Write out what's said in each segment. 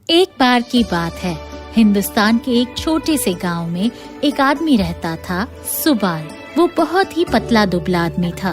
एक बार की बात है, हिंदुस्तान के एक छोटे से गांव में एक आदमी रहता था, सुबाल। वो बहुत ही पतला दुबला आदमी था।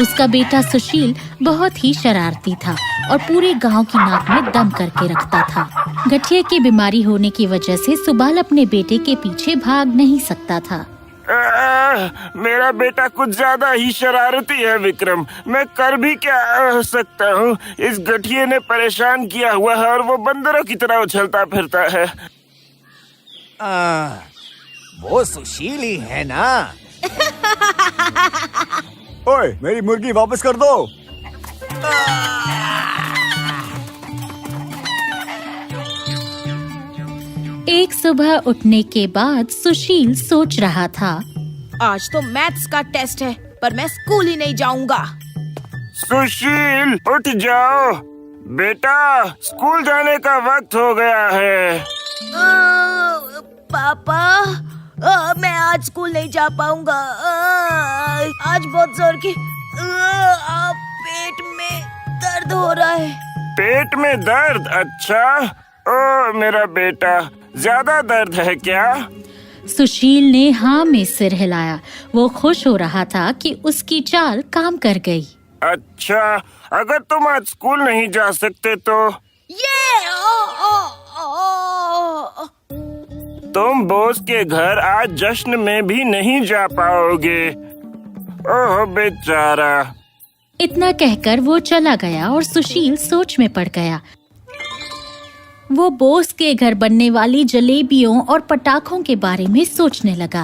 उसका बेटा सुशील बहुत ही शरारती था और पूरे गांव की नाक में दम करके रखता था। गठिया की बीमारी होने की वजह से सुबाल अपने बेटे के पीछे भाग नहीं सकता था। मेरा बेटा कुछ ज्यादा ही शरारती है विक्रम। मैं कर भी क्या सकता हूँ। इस गठिये ने परेशान किया हुआ है और वो बंदरों की तरह उछलता फिरता है। वो सुशील ही है ना? ओए, मेरी मुर्गी वापस कर दो। एक सुबह उठने के बाद सुशील सोच रहा था, आज तो मैथ्स का टेस्ट है, पर मैं स्कूल ही नहीं जाऊंगा। सुशील, उठ जाओ बेटा, स्कूल जाने का वक्त हो गया है। पापा, मैं आज स्कूल नहीं जा पाऊंगा। आज बहुत जोर की पेट में दर्द हो रहा है। पेट में दर्द? अच्छा। ओ मेरा बेटा, ज्यादा दर्द है क्या? सुशील ने हाँ में सिर हिलाया। वो खुश हो रहा था कि उसकी चाल काम कर गई। अच्छा, अगर तुम आज स्कूल नहीं जा सकते तो तुम बॉस के घर आज जश्न में भी नहीं जा पाओगे। ओह बेचारा। इतना कहकर वो चला गया और सुशील सोच में पड़ गया। वो बॉस के घर बनने वाली जलेबियों और पटाखों के बारे में सोचने लगा।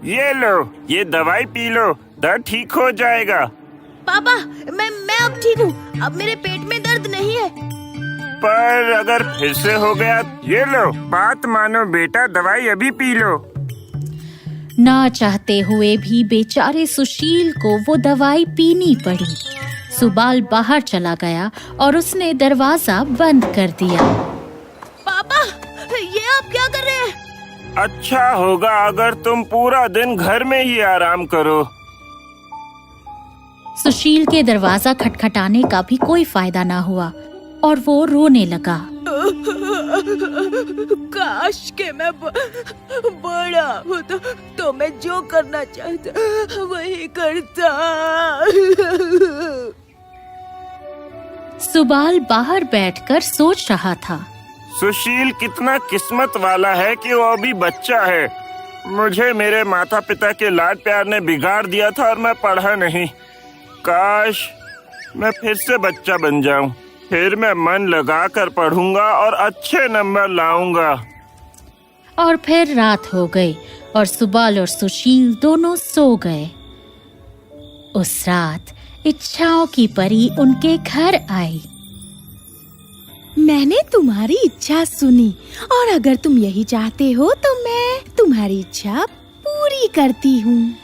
ये लो, ये दवाई पी लो, दर्द ठीक हो जाएगा। पापा, मैं अब ठीक हूँ। अब मेरे पेट में दर्द नहीं है। पर अगर फिर से हो गया? ये लो, बात मानो बेटा, दवाई अभी पी लो। ना चाहते हुए भी बेचारे सुशील को वो दवाई पीनी पड़ी। सुबाल बाहर चला गया और उसने दरवाजा बंद कर दिया। पापा, ये आप क्या कर रहे हैं? अच्छा होगा अगर तुम पूरा दिन घर में ही आराम करो। सुशील के दरवाजा खटखटाने का भी कोई फायदा ना हुआ और वो रोने लगा। काश के मैं बड़ा होता तो मैं जो करना चाहता वही करता। सुबाल बाहर बैठकर सोच रहा था, सुशील कितना किस्मत वाला है कि वो अभी बच्चा है। मुझे मेरे माता पिता के लाड प्यार ने बिगाड़ दिया था और मैं पढ़ा नहीं। काश मैं फिर से बच्चा बन जाऊं, फिर मैं मन लगा कर पढ़ूंगा और अच्छे नंबर लाऊंगा। और फिर रात हो गई और सुबाल और सुशील दोनों सो गए। उस रात इच्छाओं की परी उनके घर आई। मैंने तुम्हारी इच्छा सुनी और अगर तुम यही चाहते हो तो मैं तुम्हारी इच्छा पूरी करती हूँ।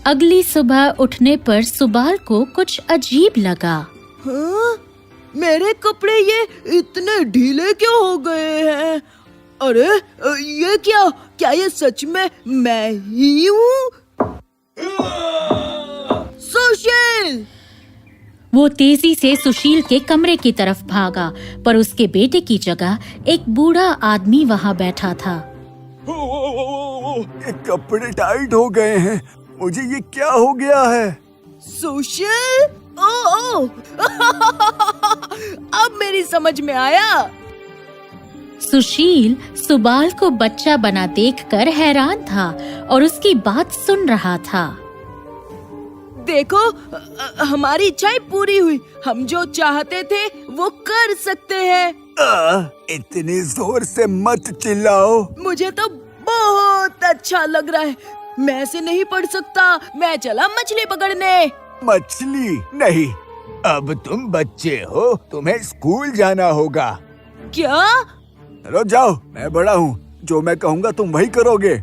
अगली सुबह उठने पर सुबाल को कुछ अजीब लगा। हाँ? मेरे कपड़े ये इतने ढीले क्यों हो गए हैं? अरे ये क्या ये सच में मैं ही हूँ? सुशील! वो तेजी से सुशील के कमरे की तरफ भागा, पर उसके बेटे की जगह एक बूढ़ा आदमी वहाँ बैठा था। ये कपड़े टाइट हो गए हैं, मुझे ये क्या हो गया है? सुशील! ओ अब मेरी समझ में आया। सुशील सुबाल को बच्चा बना देखकर हैरान था और उसकी बात सुन रहा था। देखो, हमारी इच्छाएं पूरी हुई। हम जो चाहते थे वो कर सकते हैं। इतनी जोर से मत चिल्लाओ। मुझे तो बहुत अच्छा लग रहा है। मैं ऐसे नहीं पढ़ सकता। मैं चला मछली पकड़ने। मछली नहीं, अब तुम बच्चे हो, तुम्हें स्कूल जाना होगा। क्या? चलो जाओ, मैं बड़ा हूँ, जो मैं कहूँगा तुम वही करोगे।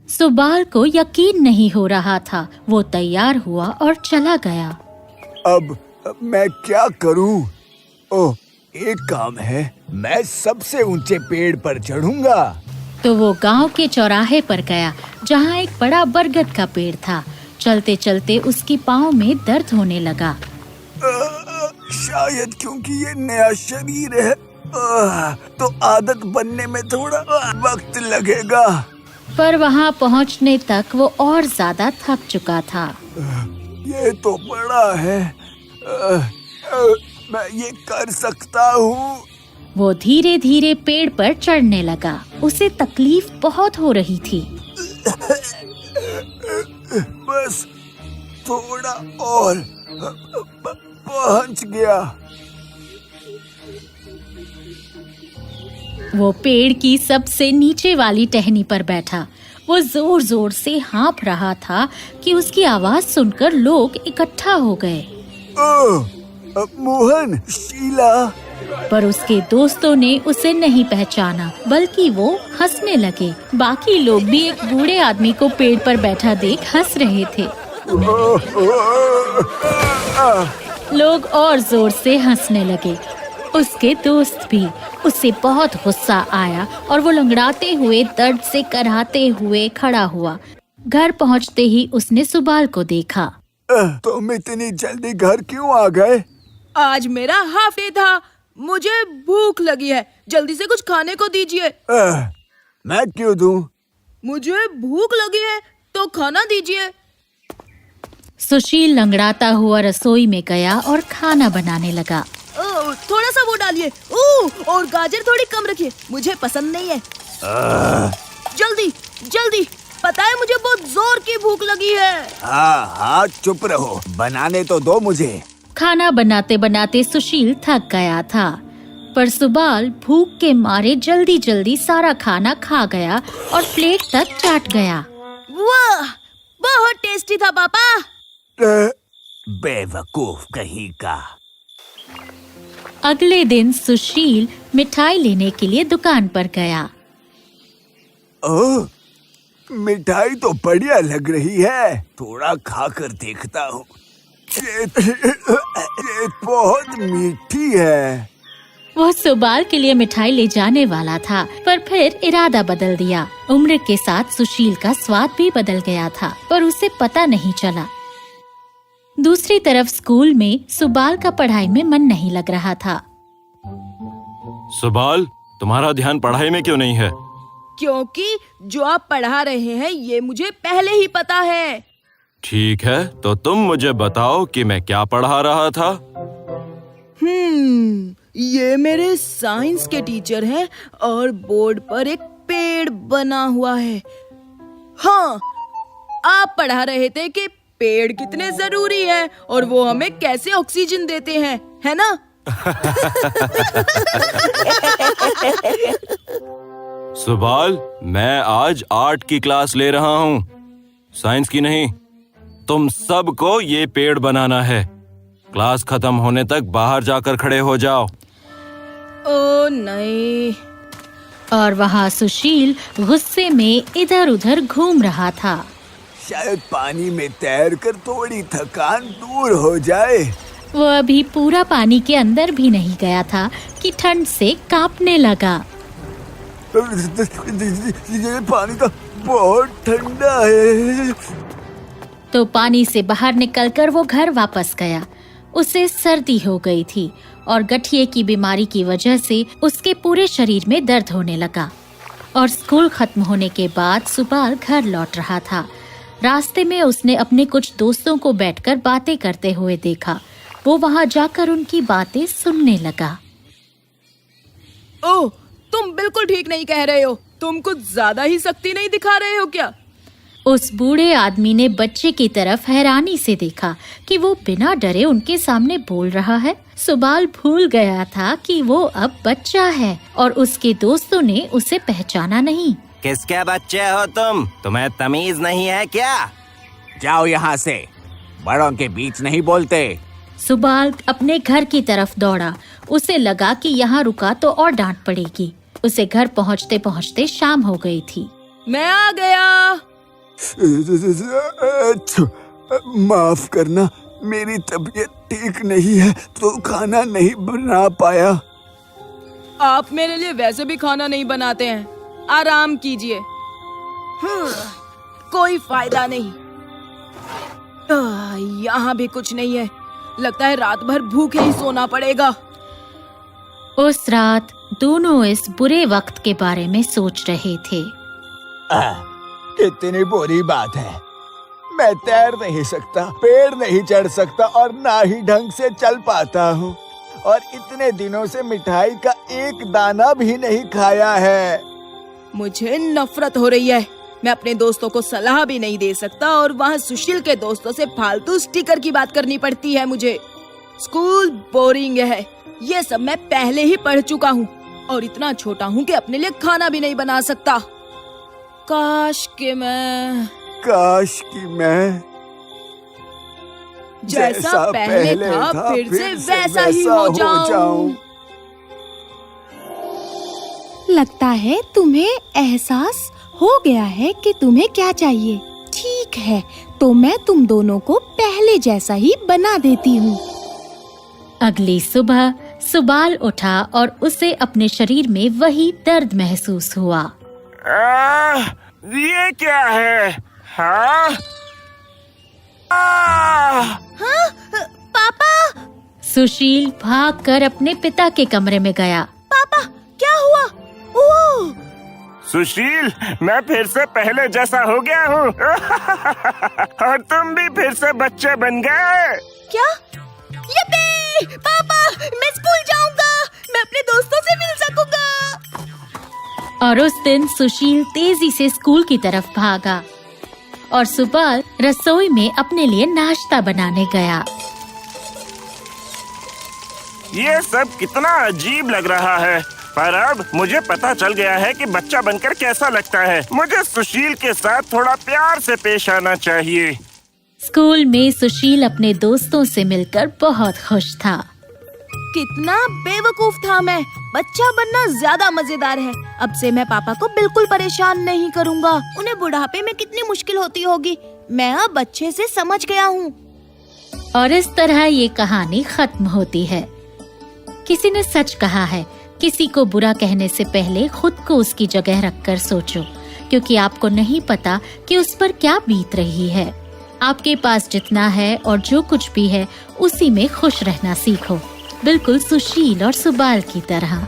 सुबाल को यकीन नहीं हो रहा था। वो तैयार हुआ और चला गया। अब मैं क्या करूँ? ओह, एक काम है, मैं सबसे ऊंचे पेड़ पर चढ़ूंगा। तो वो गांव के चौराहे पर गया जहाँ एक बड़ा बरगद का पेड़ था। चलते चलते उसकी पाँव में दर्द होने लगा। शायद क्योंकि ये नया शरीर है, तो आदत बनने में थोड़ा वक्त लगेगा। पर वहाँ पहुँचने तक वो और ज्यादा थक चुका था। ये तो बड़ा है, मैं ये कर सकता हूँ। वो धीरे धीरे पेड़ पर चढ़ने लगा। उसे तकलीफ बहुत हो रही थी। बस थोड़ा और, पहुँच गया। वो पेड़ की सबसे नीचे वाली टहनी पर बैठा। वो जोर जोर से हाँफ रहा था कि उसकी आवाज सुनकर लोग इकट्ठा हो गए। मोहन, शीला। पर उसके दोस्तों ने उसे नहीं पहचाना, बल्कि वो हंसने लगे। बाकी लोग भी एक बूढ़े आदमी को पेड़ पर बैठा देख हंस रहे थे। लोग और जोर से हंसने लगे। उसके दोस्त भी। उसे बहुत गुस्सा आया और वो लंगड़ाते हुए, दर्द से कराहते हुए खड़ा हुआ। घर पहुंचते ही उसने सुबाल को देखा। तुम इतनी जल्दी घर क्यों आ गए? आज मेरा हाफ डे था, मुझे भूख लगी है, जल्दी से कुछ खाने को दीजिए। मैं क्यों दूं? मुझे भूख लगी है तो खाना दीजिए। सुशील लंगड़ाता हुआ रसोई में गया और खाना बनाने लगा। थोड़ा सा वो डालिए, और गाजर थोड़ी कम रखिए, मुझे पसंद नहीं है। जल्दी जल्दी, पता है मुझे बहुत जोर की भूख लगी है। हाँ, चुप रहो, बनाने तो दो मुझे। खाना बनाते बनाते सुशील थक गया था, पर सुबाल भूख के मारे जल्दी जल्दी सारा खाना खा गया और प्लेट तक चाट गया। वाह, बहुत टेस्टी था पापा। बेवकूफ कहीं का। अगले दिन सुशील मिठाई लेने के लिए दुकान पर गया। ओह, मिठाई तो बढ़िया लग रही है, थोड़ा खाकर देखता हूँ। ये बहुत मीठी है। वो सुबाल के लिए मिठाई ले जाने वाला था, पर फिर इरादा बदल दिया। उम्र के साथ सुशील का स्वाद भी बदल गया था, पर उसे पता नहीं चला। दूसरी तरफ स्कूल में सुबाल का पढ़ाई में मन नहीं लग रहा था। सुबाल, तुम्हारा ध्यान पढ़ाई में क्यों नहीं है? क्योंकि जो आप पढ़ा रहे हैं ये मुझे पहले ही पता है। ठीक है, तो तुम मुझे बताओ कि मैं क्या पढ़ा रहा था। ये मेरे साइंस के टीचर हैं और बोर्ड पर एक पेड़ बना हुआ है। हाँ, आप पढ़ा रहे थे कि पेड़ कितने जरूरी हैं और वो हमें कैसे ऑक्सीजन देते हैं, है ना? सुबाल, मैं आज आर्ट की क्लास ले रहा हूँ, साइंस की नहीं। तुम सबको ये पेड़ बनाना है। क्लास खत्म होने तक बाहर जाकर खड़े हो जाओ। ओ नहीं। और वहाँ सुशील गुस्से में इधर उधर घूम रहा था। शायद पानी में तैरकर थोड़ी थकान दूर हो जाए। वो अभी पूरा पानी के अंदर भी नहीं गया था कि ठंड से कांपने लगा। ये पानी तो बहुत ठंडा है। तो पानी से बाहर निकलकर वो घर वापस गया। उसे सर्दी हो गई थी और गठिए की बीमारी की वजह से उसके पूरे शरीर में दर्द होने लगा। और स्कूल खत्म होने के बाद सुबाल घर लौट रहा था। रास्ते में उसने अपने कुछ दोस्तों को बैठकर बातें करते हुए देखा। वो वहाँ जाकर उनकी बातें सुनने लगा। ओह, तुम बिल्कुल ठीक नहीं कह रहे हो। तुम कुछ ज्यादा ही सख्ती नहीं दिखा रहे हो क्या? उस बूढ़े आदमी ने बच्चे की तरफ हैरानी से देखा कि वो बिना डरे उनके सामने बोल रहा है। सुबाल भूल गया था कि वो अब बच्चा है और उसके दोस्तों ने उसे पहचाना नहीं। किसके बच्चे हो तुम? तुम्हें तमीज नहीं है क्या? जाओ यहाँ से, बड़ों के बीच नहीं बोलते। सुबाल अपने घर की तरफ दौड़ा। उसे लगा कि यहाँ रुका तो और डांट पड़ेगी। उसे घर पहुँचते पहुँचते शाम हो गई थी। मैं आ गया। माफ करना, मेरी तबीयत ठीक नहीं है तो खाना नहीं बना पाया। आप मेरे लिए वैसे भी खाना नहीं बनाते हैं, आराम कीजिए। कोई फायदा नहीं। यहाँ भी कुछ नहीं है। लगता है रात भर भूखे ही सोना पड़ेगा। उस रात दोनों इस बुरे वक्त के बारे में सोच रहे थे। कितनी बुरी बात है। मैं तैर नहीं सकता, पेड़ नहीं चढ़ सकता और ना ही ढंग से चल पाता हूँ। और इतने दिनों से मिठाई का एक दाना भी नहीं खाया है। मुझे नफरत हो रही है। मैं अपने दोस्तों को सलाह भी नहीं दे सकता और वहाँ सुशील के दोस्तों से फालतू स्टिकर की बात करनी पड़ती है मुझे। स्कूल बोरिंग है, ये सब मैं पहले ही पढ़ चुका हूँ और इतना छोटा हूँ कि अपने लिए खाना भी नहीं बना सकता। काश कि मैं जैसा पहले था फिर से वैसा ही हो जाऊं। लगता है तुम्हें एहसास हो गया है कि तुम्हें क्या चाहिए। ठीक है, तो मैं तुम दोनों को पहले जैसा ही बना देती हूँ। अगली सुबह सुबाल उठा और उसे अपने शरीर में वही दर्द महसूस हुआ। ये क्या है? हाँ? पापा! सुशील भागकर अपने पिता के कमरे में गया। पापा, क्या हुआ? ओह! सुशील, मैं फिर से पहले जैसा हो गया हूँ। और तुम भी फिर से बच्चे बन गए। क्या? यप्पी! पापा, मैं स्कूल जाऊंगा। मैं अपने दोस्तों से मिल सकूंगा। और उस दिन सुशील तेजी से स्कूल की तरफ भागा और सुबाल रसोई में अपने लिए नाश्ता बनाने गया। ये सब कितना अजीब लग रहा है, पर अब मुझे पता चल गया है कि बच्चा बनकर कैसा लगता है। मुझे सुशील के साथ थोड़ा प्यार से पेश आना चाहिए। स्कूल में सुशील अपने दोस्तों से मिलकर बहुत खुश था। कितना बेवकूफ था मैं। बच्चा बनना ज्यादा मजेदार है। अब से मैं पापा को बिल्कुल परेशान नहीं करूँगा। उन्हें बुढ़ापे में कितनी मुश्किल होती होगी, मैं अब अच्छे से समझ गया हूँ। और इस तरह ये कहानी खत्म होती है। किसी ने सच कहा है, किसी को बुरा कहने से पहले खुद को उसकी जगह रखकर सोचो, क्योंकि आपको नहीं पता कि उस पर क्या बीत रही है। आपके पास जितना है और जो कुछ भी है उसी में खुश रहना सीखो, बिल्कुल सुशील और सुबाल की तरह।